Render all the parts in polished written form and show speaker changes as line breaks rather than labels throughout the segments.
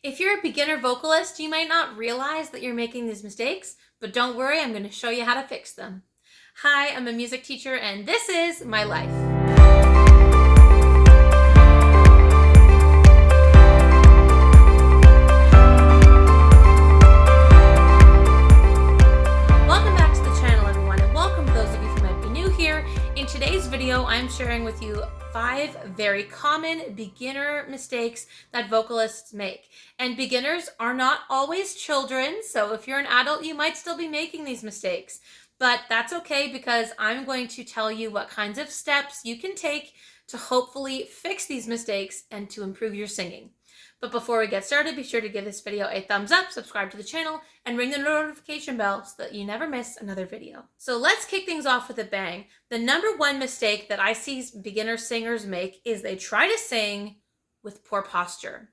If you're a beginner vocalist, you might not realize that you're making these mistakes, but don't worry, I'm going to show you how to fix them. Hi, I'm a music teacher, and this is my life. Welcome back to the channel, everyone, and welcome to those of you who might be new here. In today's video, I'm sharing with you 5 very common beginner mistakes that vocalists make. And beginners are not always children, so if you're an adult, you might still be making these mistakes. But that's okay, because I'm going to tell you what kinds of steps you can take to hopefully fix these mistakes and to improve your singing. But before we get started, be sure to give this video a thumbs up, subscribe to the channel, and ring the notification bell so that you never miss another video. So let's kick things off with a bang. The number one mistake that I see beginner singers make is they try to sing with poor posture.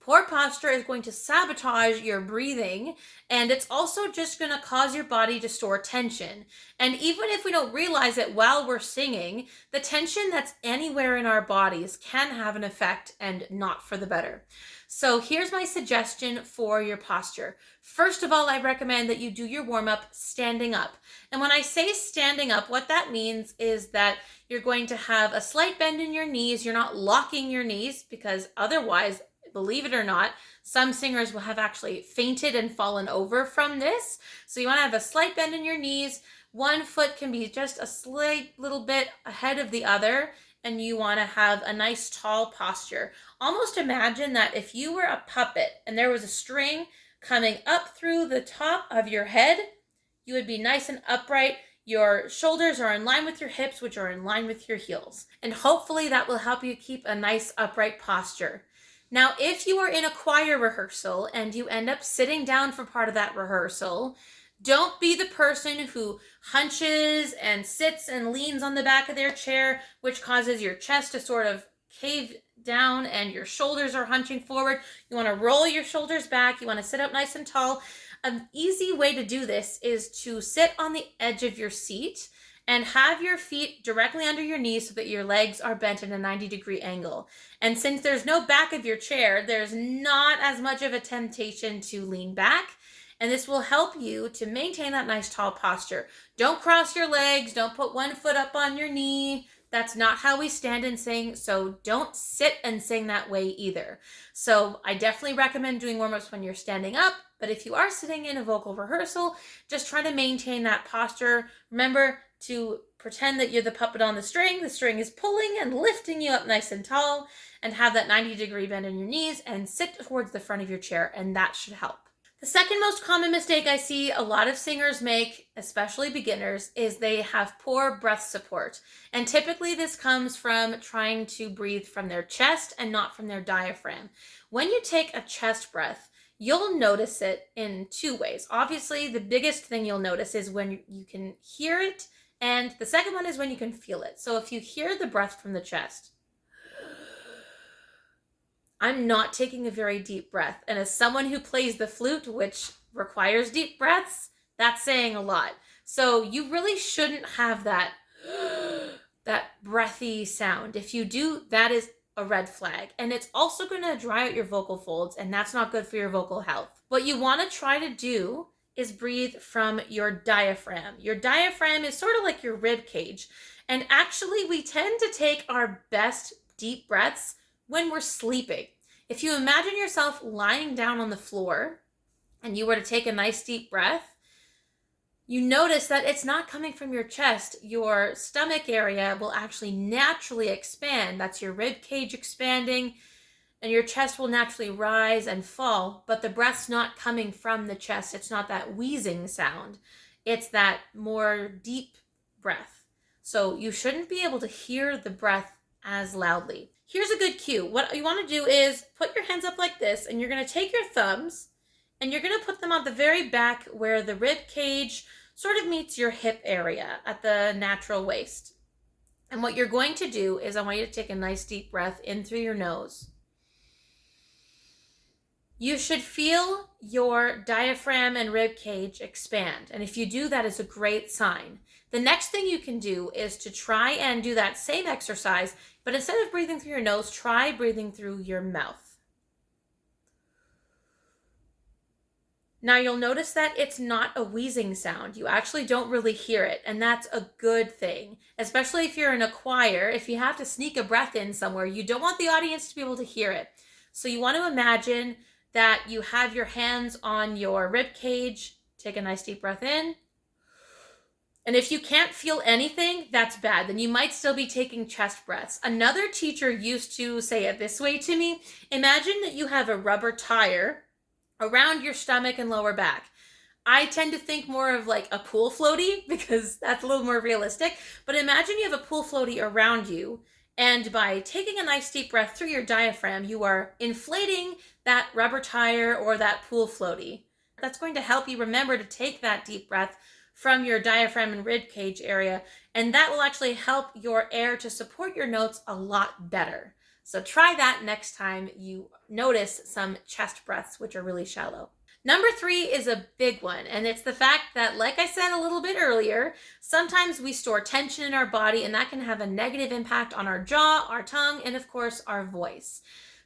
Poor posture is going to sabotage your breathing, and it's also just going to cause your body to store tension. And even if we don't realize it while we're singing, the tension that's anywhere in our bodies can have an effect, and not for the better. So here's my suggestion for your posture. First of all, I recommend that you do your warm-up standing up. And when I say standing up, what that means is that you're going to have a slight bend in your knees. You're not locking your knees, because otherwise, believe it or not, some singers will have actually fainted and fallen over from this. So you want to have a slight bend in your knees. One foot can be just a slight little bit ahead of the other, and you want to have a nice tall posture. Almost imagine that if you were a puppet and there was a string coming up through the top of your head, you would be nice and upright. Your shoulders are in line with your hips, which are in line with your heels. And hopefully that will help you keep a nice upright posture. Now, if you are in a choir rehearsal and you end up sitting down for part of that rehearsal, don't be the person who hunches and sits and leans on the back of their chair, which causes your chest to sort of cave down and your shoulders are hunching forward. You want to roll your shoulders back. You want to sit up nice and tall. An easy way to do this is to sit on the edge of your seat and have your feet directly under your knees so that your legs are bent at a 90-degree angle. And since there's no back of your chair, there's not as much of a temptation to lean back. And this will help you to maintain that nice tall posture. Don't cross your legs. Don't put one foot up on your knee. That's not how we stand and sing, so don't sit and sing that way either. So I definitely recommend doing warm-ups when you're standing up, but if you are sitting in a vocal rehearsal, just try to maintain that posture. Remember to pretend that you're the puppet on the string. The string is pulling and lifting you up nice and tall, and have that 90-degree bend in your knees and sit towards the front of your chair, and that should help. The second most common mistake I see a lot of singers make, especially beginners, is they have poor breath support. And typically this comes from trying to breathe from their chest and not from their diaphragm. When you take a chest breath, you'll notice it in 2 ways. Obviously, the biggest thing you'll notice is when you can hear it, and the second one is when you can feel it. So if you hear the breath from the chest, I'm not taking a very deep breath. And as someone who plays the flute, which requires deep breaths, that's saying a lot. So you really shouldn't have that breathy sound. If you do, that is a red flag. And it's also going to dry out your vocal folds, and that's not good for your vocal health. What you want to try to do is breathe from your diaphragm. Your diaphragm is sort of like your rib cage. And actually, we tend to take our best deep breaths when we're sleeping. If you imagine yourself lying down on the floor and you were to take a nice deep breath, you notice that it's not coming from your chest. Your stomach area will actually naturally expand. That's your rib cage expanding, and your chest will naturally rise and fall, but the breath's not coming from the chest. It's not that wheezing sound. It's that more deep breath. So you shouldn't be able to hear the breath as loudly. Here's a good cue. What you want to do is put your hands up like this, and you're going to take your thumbs and you're going to put them on the very back where the rib cage sort of meets your hip area at the natural waist. And what you're going to do is I want you to take a nice deep breath in through your nose. You should feel your diaphragm and rib cage expand. And if you do, that is a great sign. The next thing you can do is to try and do that same exercise, but instead of breathing through your nose, try breathing through your mouth. Now you'll notice that it's not a wheezing sound. You actually don't really hear it, and that's a good thing. Especially if you're in a choir, if you have to sneak a breath in somewhere, you don't want the audience to be able to hear it. So you want to imagine that you have your hands on your rib cage. Take a nice deep breath in. And if you can't feel anything, that's bad. Then you might still be taking chest breaths. Another teacher used to say it this way to me. Imagine that you have a rubber tire around your stomach and lower back. I tend to think more of like a pool floaty because that's a little more realistic. But imagine you have a pool floaty around you, and by taking a nice deep breath through your diaphragm, you are inflating that rubber tire or that pool floaty. That's going to help you remember to take that deep breath from your diaphragm and rib cage area, and that will actually help your air to support your notes a lot better. So try that next time you notice some chest breaths, which are really shallow. Number 3 is a big one, and it's the fact that, like I said a little bit earlier, sometimes we store tension in our body, and that can have a negative impact on our jaw, our tongue, and of course, our voice.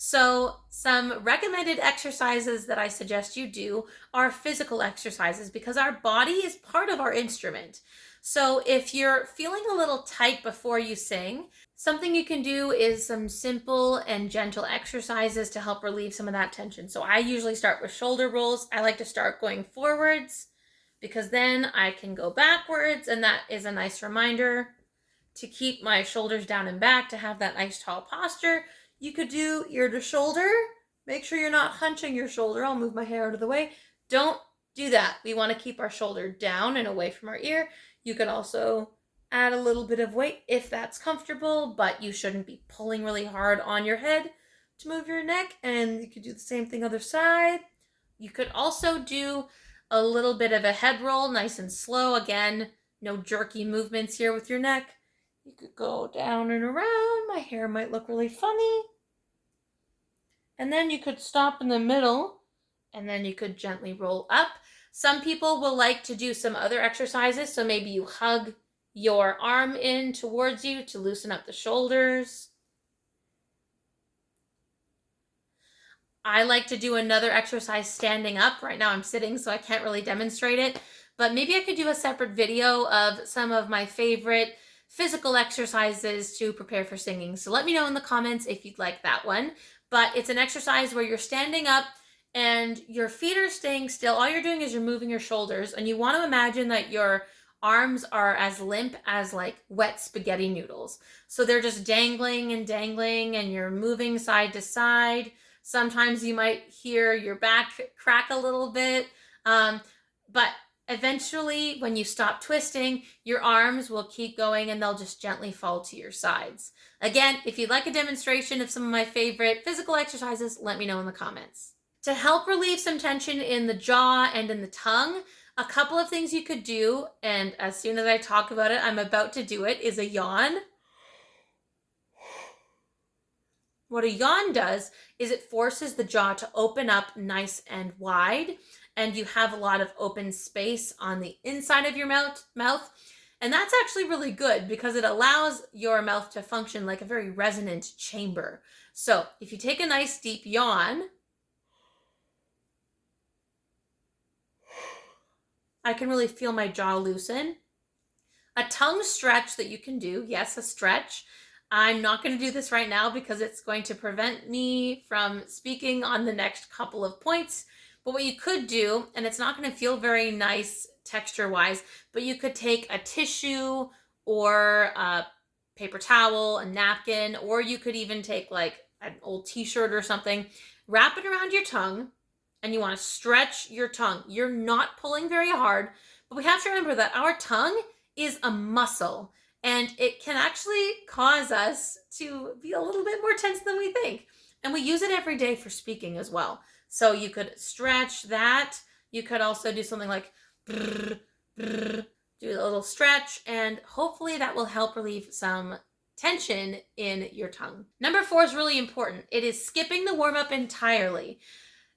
So some recommended exercises that I suggest you do are physical exercises because our body is part of our instrument. So if you're feeling a little tight before you sing, something you can do is some simple and gentle exercises to help relieve some of that tension. So I usually start with shoulder rolls. I like to start going forwards because then I can go backwards, and that is a nice reminder to keep my shoulders down and back, to have that nice tall posture. You could do ear to shoulder. Make sure you're not hunching your shoulder. I'll move my hair out of the way. Don't do that. We want to keep our shoulder down and away from our ear. You could also add a little bit of weight if that's comfortable, but you shouldn't be pulling really hard on your head to move your neck. And you could do the same thing other side. You could also do a little bit of a head roll, nice and slow. Again, no jerky movements here with your neck. You could go down and around. My hair might look really funny. And then you could stop in the middle, and then you could gently roll up. Some people will like to do some other exercises, so maybe you hug your arm in towards you to loosen up the shoulders. I like to do another exercise standing up. Right now I'm sitting, so I can't really demonstrate it, but maybe I could do a separate video of some of my favorite physical exercises to prepare for singing. So let me know in the comments if you'd like that one. But it's an exercise where you're standing up and your feet are staying still. All you're doing is you're moving your shoulders, and you want to imagine that your arms are as limp as like wet spaghetti noodles. So they're just dangling, and you're moving side to side. Sometimes you might hear your back crack a little bit, but eventually, when you stop twisting, your arms will keep going and they'll just gently fall to your sides. Again, if you'd like a demonstration of some of my favorite physical exercises, let me know in the comments. To help relieve some tension in the jaw and in the tongue, a couple of things you could do, and as soon as I talk about it, I'm about to do it, is a yawn. What a yawn does is it forces the jaw to open up nice and wide, and you have a lot of open space on the inside of your mouth. And that's actually really good because it allows your mouth to function like a very resonant chamber. So if you take a nice deep yawn, I can really feel my jaw loosen. A tongue stretch that you can do, yes, a stretch. I'm not going to do this right now because it's going to prevent me from speaking on the next couple of points. But what you could do, and it's not going to feel very nice texture-wise, but you could take a tissue or a paper towel, a napkin, or you could even take like an old t-shirt or something, wrap it around your tongue, and you want to stretch your tongue. You're not pulling very hard, but we have to remember that our tongue is a muscle, and it can actually cause us to be a little bit more tense than we think. And we use it every day for speaking as well. So you could stretch that. You could also do something like brr, brr, do a little stretch, and hopefully that will help relieve some tension in your tongue. Number 4 is really important. It is skipping the warm-up entirely.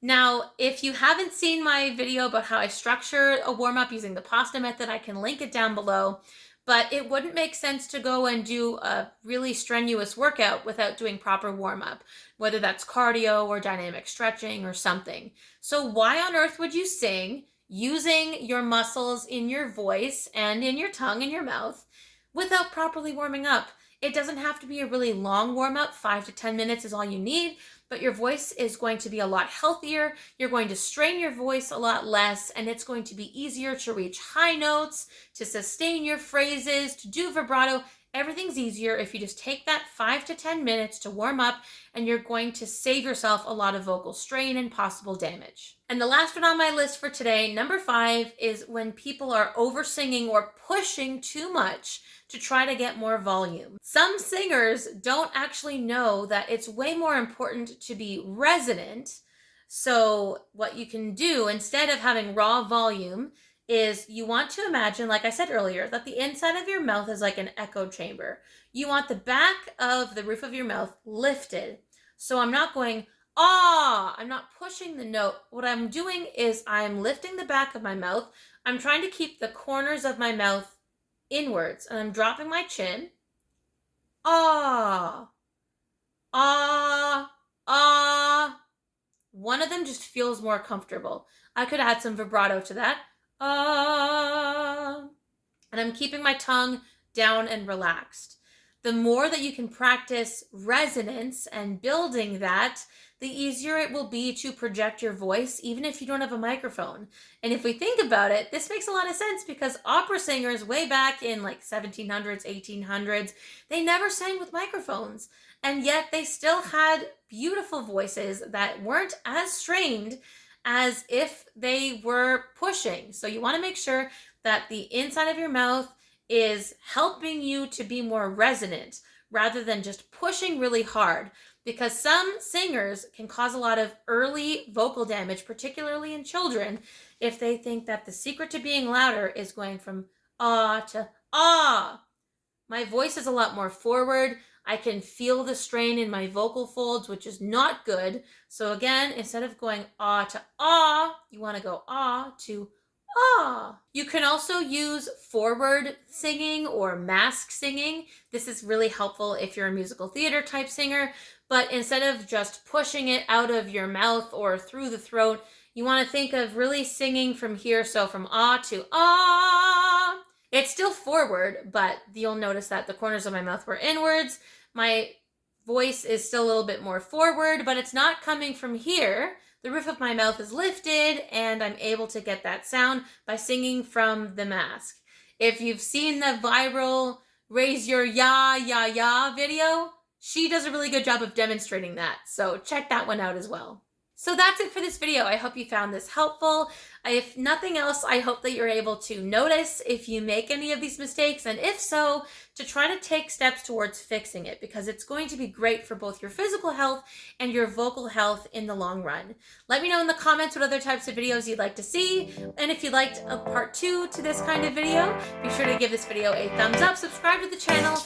Now, if you haven't seen my video about how I structure a warm-up using the pasta method, I can link it down below. But it wouldn't make sense to go and do a really strenuous workout without doing proper warm-up, whether that's cardio or dynamic stretching or something. So why on earth would you sing using your muscles in your voice and in your tongue and your mouth without properly warming up? It doesn't have to be a really long warm-up. 5 to 10 minutes is all you need, but your voice is going to be a lot healthier. You're going to strain your voice a lot less, and it's going to be easier to reach high notes, to sustain your phrases, to do vibrato. Everything's easier if you just take that 5 to 10 minutes to warm up, and you're going to save yourself a lot of vocal strain and possible damage. And the last one on my list for today, number 5, is when people are over singing or pushing too much to try to get more volume. Some singers don't actually know that it's way more important to be resonant. So what you can do instead of having raw volume is you want to imagine, like I said earlier, that the inside of your mouth is like an echo chamber. You want the back of the roof of your mouth lifted. So I'm not going, ah, I'm not pushing the note. What I'm doing is I'm lifting the back of my mouth. I'm trying to keep the corners of my mouth inwards, and I'm dropping my chin. Ah, ah, ah. One of them just feels more comfortable. I could add some vibrato to that. Ah. And I'm keeping my tongue down and relaxed. The more that you can practice resonance and building that, the easier it will be to project your voice, even if you don't have a microphone. And if we think about it, this makes a lot of sense because opera singers way back in like 1700s, 1800s, they never sang with microphones. And yet they still had beautiful voices that weren't as strained as if they were pushing. So you want to make sure that the inside of your mouth is helping you to be more resonant rather than just pushing really hard, because some singers can cause a lot of early vocal damage, particularly in children, if they think that the secret to being louder is going from ah to ah. My voice is a lot more forward. I can feel the strain in my vocal folds, which is not good. So again, instead of going ah to ah, you want to go ah to ah. You can also use forward singing or mask singing. This is really helpful if you're a musical theater type singer, but instead of just pushing it out of your mouth or through the throat, you want to think of really singing from here. So from ah to ah. It's still forward, but you'll notice that the corners of my mouth were inwards. My voice is still a little bit more forward, but it's not coming from here. The roof of my mouth is lifted, and I'm able to get that sound by singing from the mask. If you've seen the viral Raise Your Ya, Ya, Ya video, she does a really good job of demonstrating that. So check that one out as well. So that's it for this video. I hope you found this helpful. If nothing else, I hope that you're able to notice if you make any of these mistakes, and if so, to try to take steps towards fixing it, because it's going to be great for both your physical health and your vocal health in the long run. Let me know in the comments what other types of videos you'd like to see, and if you liked a part 2 to this kind of video, be sure to give this video a thumbs up, subscribe to the channel,